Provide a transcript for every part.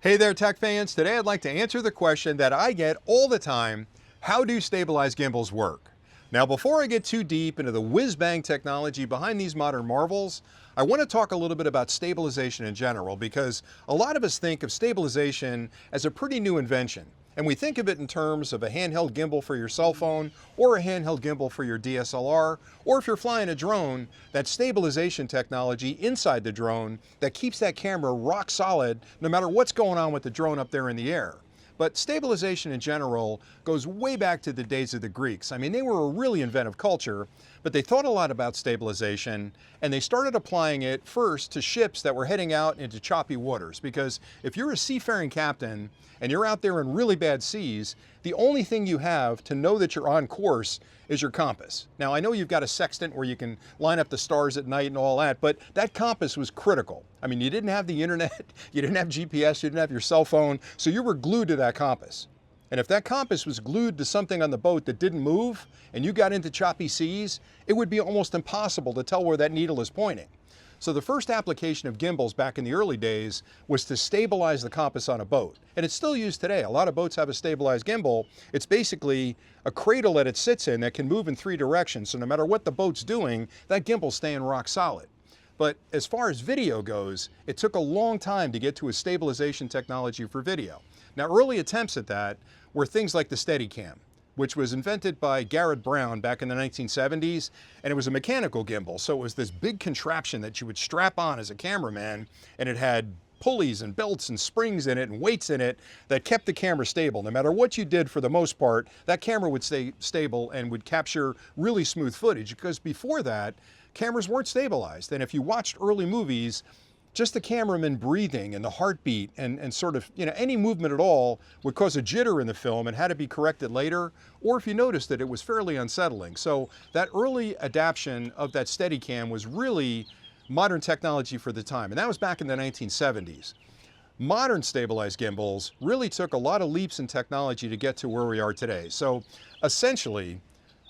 Hey there, tech fans. Today I'd like to answer the question that I get all the time: how do stabilized gimbals work? Now, before I get too deep into the whiz-bang technology behind these modern marvels, I want to talk a little bit about stabilization in general, because a lot of us think of stabilization as a pretty new invention. And we think of it in terms of a handheld gimbal for your cell phone, or a handheld gimbal for your DSLR, or if you're flying a drone, that stabilization technology inside the drone that keeps that camera rock solid no matter what's going on with the drone up there in the air. But stabilization in general goes way back to the days of the Greeks. I mean, they were a really inventive culture, but they thought a lot about stabilization, and they started applying it first to ships that were heading out into choppy waters. Because if you're a seafaring captain and you're out there in really bad seas, the only thing you have to know that you're on course is your compass. Now, I know you've got a sextant where you can line up the stars at night and all that, but that compass was critical. I mean, you didn't have the internet, you didn't have GPS, you didn't have your cell phone, so you were glued to that compass. And if that compass was glued to something on the boat that didn't move, and you got into choppy seas, it would be almost impossible to tell where that needle is pointing. So the first application of gimbals back in the early days was to stabilize the compass on a boat. And it's still used today. A lot of boats have a stabilized gimbal. It's basically a cradle that it sits in that can move in 3 directions. So no matter what the boat's doing, that gimbal's staying rock solid. But as far as video goes, it took a long time to get to a stabilization technology for video. Now, early attempts at that were things like the Steadicam, which was invented by Garrett Brown back in the 1970s, and it was a mechanical gimbal. So it was this big contraption that you would strap on as a cameraman, and it had pulleys and belts and springs in it and weights in it that kept the camera stable. No matter what you did, for the most part, that camera would stay stable and would capture really smooth footage, because before that, cameras weren't stabilized. And if you watched early movies, just the cameraman breathing and the heartbeat and sort of, any movement at all would cause a jitter in the film and had to be corrected later, or if you noticed it was fairly unsettling. So that early adaptation of that Steadicam was really modern technology for the time, and that was back in the 1970s. Modern stabilized gimbals really took a lot of leaps in technology to get to where we are today. So essentially,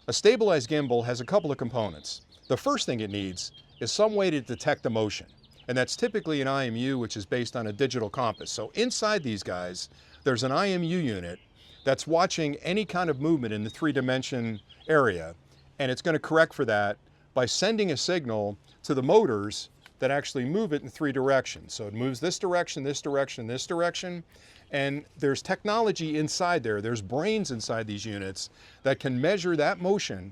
a stabilized gimbal has a couple of components. The first thing it needs is some way to detect the motion. And that's typically an IMU, which is based on a digital compass. So inside these guys, there's an IMU unit that's watching any kind of movement in the 3-dimension area, and it's going to correct for that by sending a signal to the motors that actually move it in 3 directions. So it moves this direction, this direction, this direction, and there's technology inside there. There's brains inside these units that can measure that motion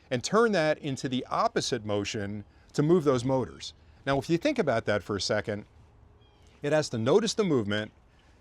and turn that into the opposite motion to move those motors. Now, if you think about that for a second, it has to notice the movement,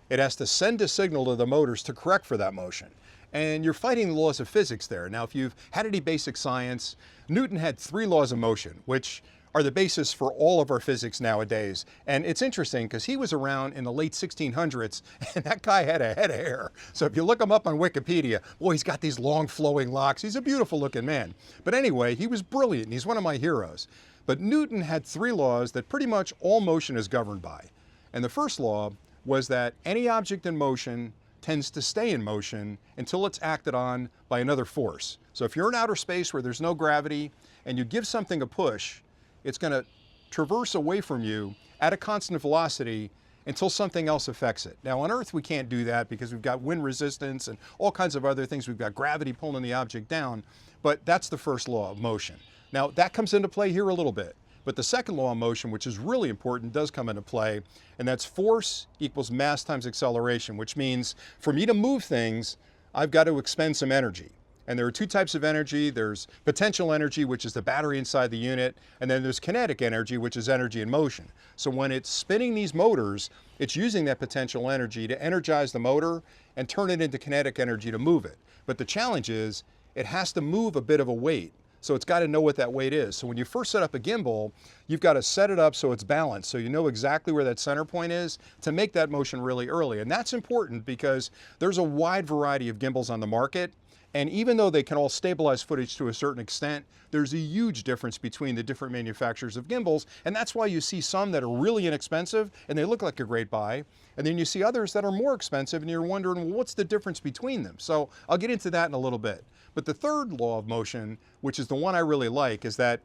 it has to send a signal to the motors to correct for that motion. And you're fighting the laws of physics there. Now, if you've had any basic science, Newton had 3 laws of motion, which are the basis for all of our physics nowadays. And it's interesting because he was around in the late 1600s, and that guy had a head of hair. So if you look him up on Wikipedia, boy, he's got these long flowing locks. He's a beautiful looking man. But anyway, he was brilliant, and he's one of my heroes. But Newton had 3 laws that pretty much all motion is governed by. And the first law was that any object in motion tends to stay in motion until it's acted on by another force. So if you're in outer space where there's no gravity and you give something a push, it's going to traverse away from you at a constant velocity until something else affects it. Now, on Earth, we can't do that because we've got wind resistance and all kinds of other things. We've got gravity pulling the object down, but that's the first law of motion. Now, that comes into play here a little bit, but the second law of motion, which is really important, does come into play, and that's force equals mass times acceleration, which means for me to move things, I've got to expend some energy. And there are 2 types of energy. There's potential energy, which is the battery inside the unit, and then there's kinetic energy, which is energy in motion. So when it's spinning these motors, it's using that potential energy to energize the motor and turn it into kinetic energy to move it. But the challenge is it has to move a bit of a weight. So it's got to know what that weight is. So when you first set up a gimbal, you've got to set it up so it's balanced, so you know exactly where that center point is to make that motion really early. And that's important because there's a wide variety of gimbals on the market. And even though they can all stabilize footage to a certain extent, there's a huge difference between the different manufacturers of gimbals. And that's why you see some that are really inexpensive and they look like a great buy. And then you see others that are more expensive and you're wondering, well, what's the difference between them? So I'll get into that in a little bit. But the third law of motion, which is the one I really like, is that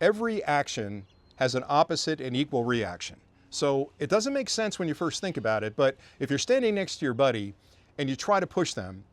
every action has an opposite and equal reaction. So it doesn't make sense when you first think about it, but if you're standing next to your buddy and you try to push them,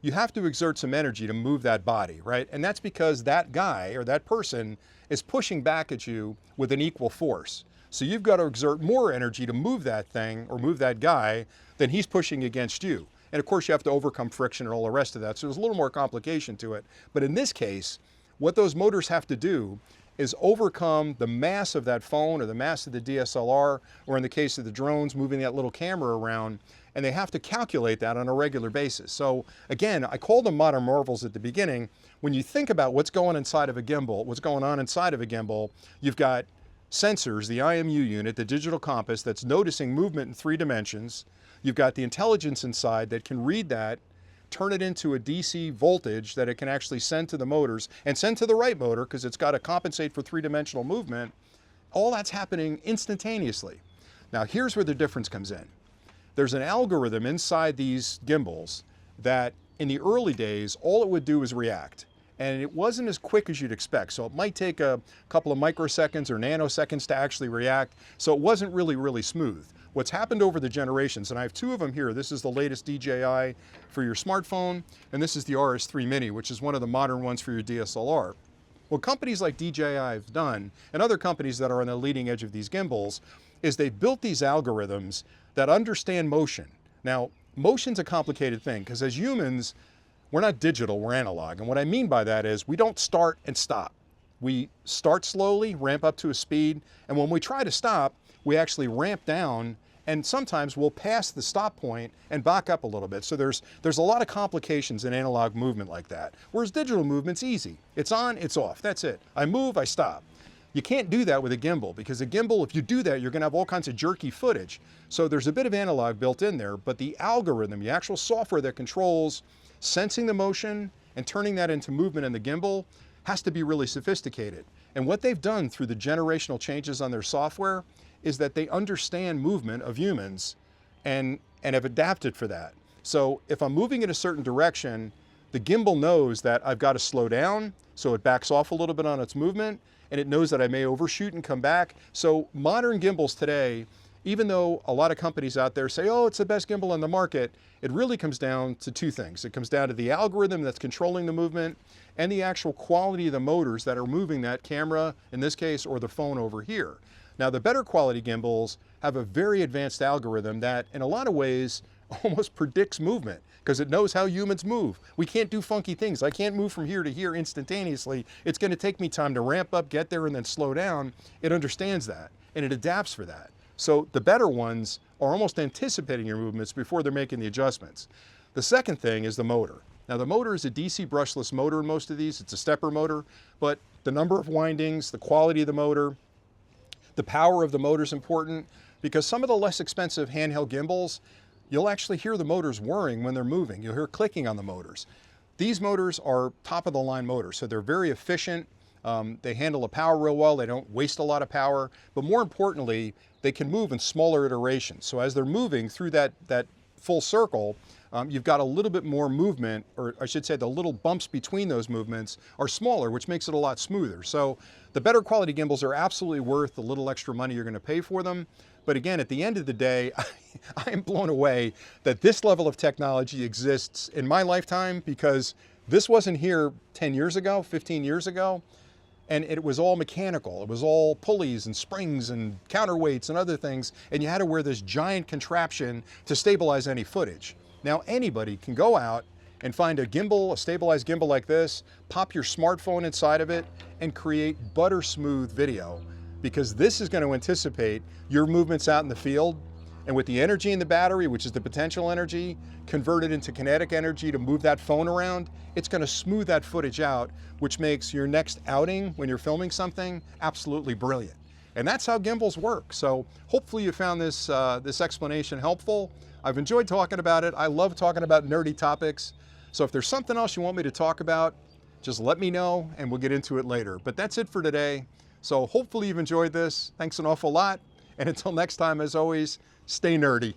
you have to exert some energy to move that body, right? And that's because that guy or that person is pushing back at you with an equal force. So you've got to exert more energy to move that thing or move that guy than he's pushing against you. And of course you have to overcome friction and all the rest of that. So there's a little more complication to it. But in this case, what those motors have to do is overcome the mass of that phone or the mass of the DSLR, or in the case of the drones, moving that little camera around, and they have to calculate that on a regular basis. So again, I called them modern marvels at the beginning. When you think about what's going on inside of a gimbal, you've got sensors, the IMU unit, the digital compass that's noticing movement in 3 dimensions. You've got the intelligence inside that can read that, turn it into a DC voltage that it can actually send to the motors and send to the right motor because it's got to compensate for 3-dimensional movement. All that's happening instantaneously. Now here's where the difference comes in. There's an algorithm inside these gimbals that in the early days, all it would do is react. And it wasn't as quick as you'd expect. So it might take a couple of microseconds or nanoseconds to actually react. So it wasn't really smooth. What's happened over the generations, and I have 2 of them here. This is the latest DJI for your smartphone, and this is the RS3 Mini, which is one of the modern ones for your DSLR. What companies like DJI have done, and other companies that are on the leading edge of these gimbals, is they've built these algorithms that understand motion. Now, motion's a complicated thing, because as humans, we're not digital, we're analog. And what I mean by that is we don't start and stop. We start slowly, ramp up to a speed, and when we try to stop, we actually ramp down, and sometimes we'll pass the stop point and back up a little bit. So there's a lot of complications in analog movement like that. Whereas digital movement's easy. It's on, it's off, that's it. I move, I stop. You can't do that with a gimbal, because a gimbal, if you do that, you're gonna have all kinds of jerky footage. So there's a bit of analog built in there, but the algorithm, the actual software that controls sensing the motion and turning that into movement in the gimbal has to be really sophisticated. And what they've done through the generational changes on their software is that they understand movement of humans and have adapted for that. So if I'm moving in a certain direction, the gimbal knows that I've got to slow down, so it backs off a little bit on its movement, and it knows that I may overshoot and come back. So modern gimbals today, even though a lot of companies out there say, oh, it's the best gimbal on the market, it really comes down to 2 things. It comes down to the algorithm that's controlling the movement and the actual quality of the motors that are moving that camera, in this case, or the phone over here. Now, the better quality gimbals have a very advanced algorithm that, in a lot of ways, almost predicts movement, because it knows how humans move. We can't do funky things. I can't move from here to here instantaneously. It's going to take me time to ramp up, get there, and then slow down. It understands that, and it adapts for that. So the better ones are almost anticipating your movements before they're making the adjustments. The second thing is the motor. Now, the motor is a DC brushless motor in most of these. It's a stepper motor, but the number of windings, the quality of the motor, the power of the motor is important, because some of the less expensive handheld gimbals, you'll actually hear the motors whirring when they're moving. You'll hear clicking on the motors. These motors are top of the line motors, so they're very efficient. They handle the power real well. They don't waste a lot of power, but more importantly, they can move in smaller iterations. So as they're moving through that full circle, you've got a little bit more movement, or I should say the little bumps between those movements are smaller, which makes it a lot smoother. So the better quality gimbals are absolutely worth the little extra money you're going to pay for them. But again, at the end of the day, I am blown away that this level of technology exists in my lifetime, because this wasn't here 10 years ago, 15 years ago. And it was all mechanical. It was all pulleys and springs and counterweights and other things. And you had to wear this giant contraption to stabilize any footage. Now anybody can go out and find a gimbal, a stabilized gimbal like this, pop your smartphone inside of it, and create butter smooth video, because this is going to anticipate your movements out in the field. And with the energy in the battery, which is the potential energy, converted into kinetic energy to move that phone around, it's going to smooth that footage out, which makes your next outing when you're filming something absolutely brilliant. And that's how gimbals work. So hopefully you found this, this explanation helpful. I've enjoyed talking about it. I love talking about nerdy topics. So if there's something else you want me to talk about, just let me know and we'll get into it later. But that's it for today. So hopefully you've enjoyed this. Thanks an awful lot. And until next time, as always, stay nerdy.